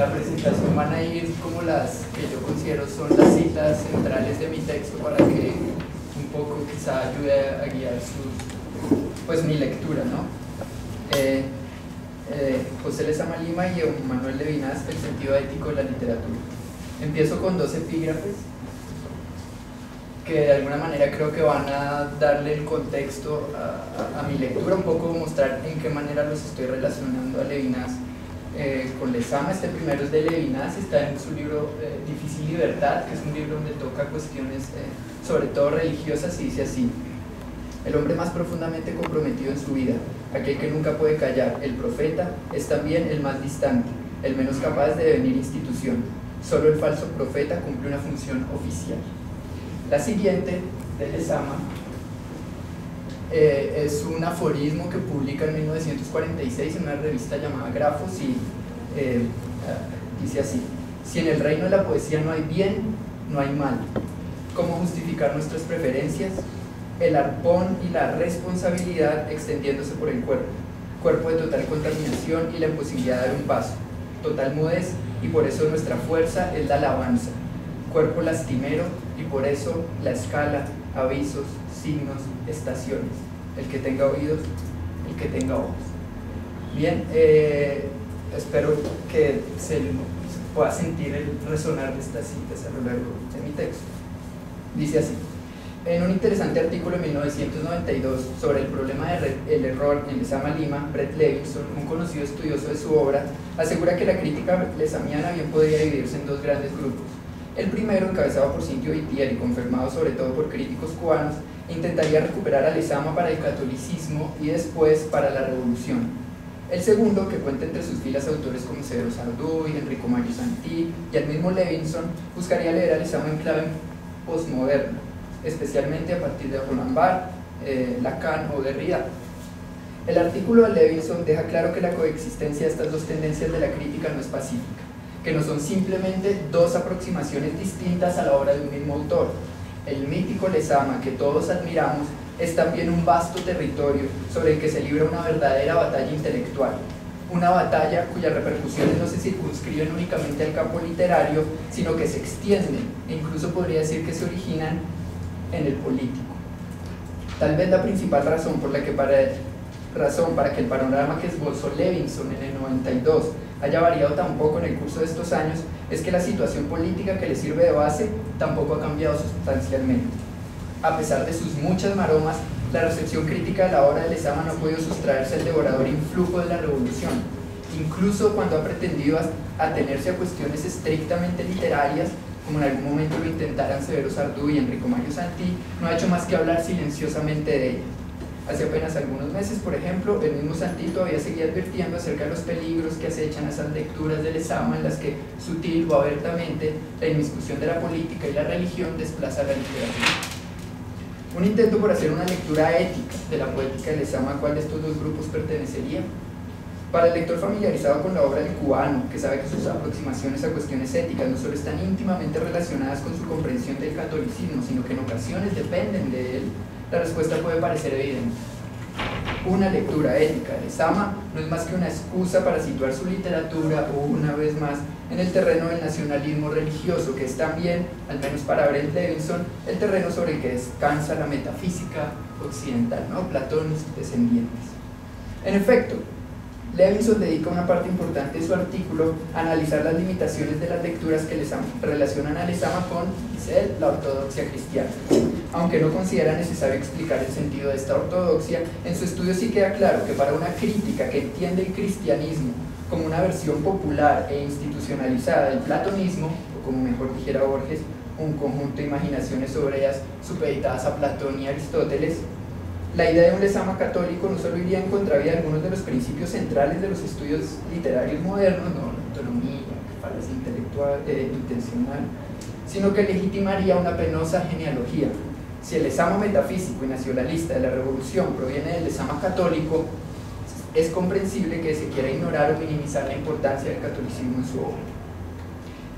la presentación van a ir como las que yo considero son las citas centrales de mi texto para que un poco quizá ayude a guiar pues mi lectura, ¿no? José Lezama Lima y Manuel Levinas, El sentido ético de la literatura. Empiezo con dos epígrafes que de alguna manera creo que van a darle el contexto a mi lectura, un poco mostrar en qué manera los estoy relacionando a Levinas con Lezama. Este primero es de Levinas, está en su libro Difícil Libertad, que es un libro donde toca cuestiones sobre todo religiosas, y dice así: el hombre más profundamente comprometido en su vida, aquel que nunca puede callar, el profeta, es también el más distante, el menos capaz de devenir institución. Solo el falso profeta cumple una función oficial. La siguiente, de Lezama, es un aforismo que publica en 1946 en una revista llamada Grafos, y dice así: si en el reino de la poesía no hay bien, no hay mal. ¿Cómo justificar nuestras preferencias? El arpón y la responsabilidad extendiéndose por el cuerpo de total contaminación y la imposibilidad de dar un paso, total mudez, y por eso nuestra fuerza es la alabanza, cuerpo lastimero, y por eso la escala, avisos, signos, estaciones. El que tenga oídos, el que tenga ojos. Bien, espero que se pueda sentir el resonar de estas citas a lo largo de mi texto. Dice así: en un interesante artículo en 1992 sobre el problema del error en Lezama Lima, Brett Levinson, un conocido estudioso de su obra, asegura que la crítica lezamiana bien podría dividirse en dos grandes grupos. El primero, encabezado por Cintio Itier y confirmado sobre todo por críticos cubanos, intentaría recuperar a Lezama para el catolicismo y después para la revolución. El segundo, que cuenta entre sus filas autores como Severo Sardú y Enrico Mario Santí y el mismo Levinson, buscaría leer a Lezama en clave postmoderna, especialmente a partir de Roland Barthes, Lacan o Derrida. El artículo de Levinson deja claro que la coexistencia de estas dos tendencias de la crítica no es pacífica, que no son simplemente dos aproximaciones distintas a la obra de un mismo autor. El mítico Lezama, que todos admiramos, es también un vasto territorio sobre el que se libra una verdadera batalla intelectual, una batalla cuyas repercusiones no se circunscriben únicamente al campo literario, sino que se extienden, e incluso podría decir que se originan en el político. Tal vez la principal razón para que el panorama que esbozó Levinson en el 92 haya variado tan poco en el curso de estos años es que la situación política que le sirve de base tampoco ha cambiado sustancialmente. A pesar de sus muchas maromas, la recepción crítica de la obra de Lezama no ha podido sustraerse al devorador influjo de la revolución, incluso cuando ha pretendido atenerse a cuestiones estrictamente literarias, como en algún momento lo intentaran Severo Sardú y Enrico Mario Santí, no ha hecho más que hablar silenciosamente de ella. Hace apenas algunos meses, por ejemplo, el mismo Santí todavía seguía advirtiendo acerca de los peligros que acechan esas lecturas de Lezama en las que, sutil o abiertamente, la inmiscusión de la política y la religión desplaza la literatura. Un intento por hacer una lectura ética de la poética de Lezama, ¿a cuál de estos dos grupos pertenecería? Para el lector familiarizado con la obra del cubano, que sabe que sus aproximaciones a cuestiones éticas no solo están íntimamente relacionadas con su comprensión del catolicismo, sino que en ocasiones dependen de él, la respuesta puede parecer evidente. Una lectura ética de Lezama no es más que una excusa para situar su literatura, una vez más, en el terreno del nacionalismo religioso, que es también, al menos para Brett Levinson, el terreno sobre el que descansa la metafísica occidental, ¿no? Platón y sus descendientes. En efecto, Levinson dedica una parte importante de su artículo a analizar las limitaciones de las lecturas que relacionan a Lezama con, dice él, la ortodoxia cristiana. Aunque no considera necesario explicar el sentido de esta ortodoxia, en su estudio sí queda claro que para una crítica que entiende el cristianismo como una versión popular e institucionalizada del platonismo, o como mejor dijera Borges, un conjunto de imaginaciones obreras supeditadas a Platón y Aristóteles, la idea de un Lezama católico no solo iría en contravía de algunos de los principios centrales de los estudios literarios modernos, no, la autonomía, la falacia intelectual, intencional, sino que legitimaría una penosa genealogía. Si el Lezama metafísico y nacionalista de la revolución proviene del Lezama católico, es comprensible que se quiera ignorar o minimizar la importancia del catolicismo en su obra.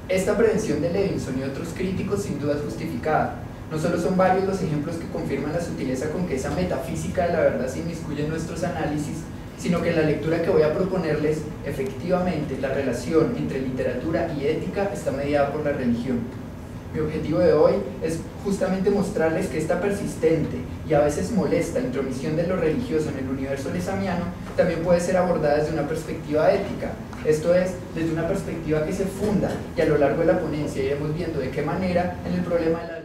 Esta prevención de Levinson y otros críticos sin duda es justificada. No solo son varios los ejemplos que confirman la sutileza con que esa metafísica de la verdad se inmiscuye en nuestros análisis, sino que en la lectura que voy a proponerles, efectivamente, la relación entre literatura y ética está mediada por la religión. Mi objetivo de hoy es justamente mostrarles que esta persistente y a veces molesta intromisión de lo religioso en el universo lezamiano también puede ser abordada desde una perspectiva ética, esto es, desde una perspectiva que se funda, y a lo largo de la ponencia iremos viendo de qué manera en el problema de la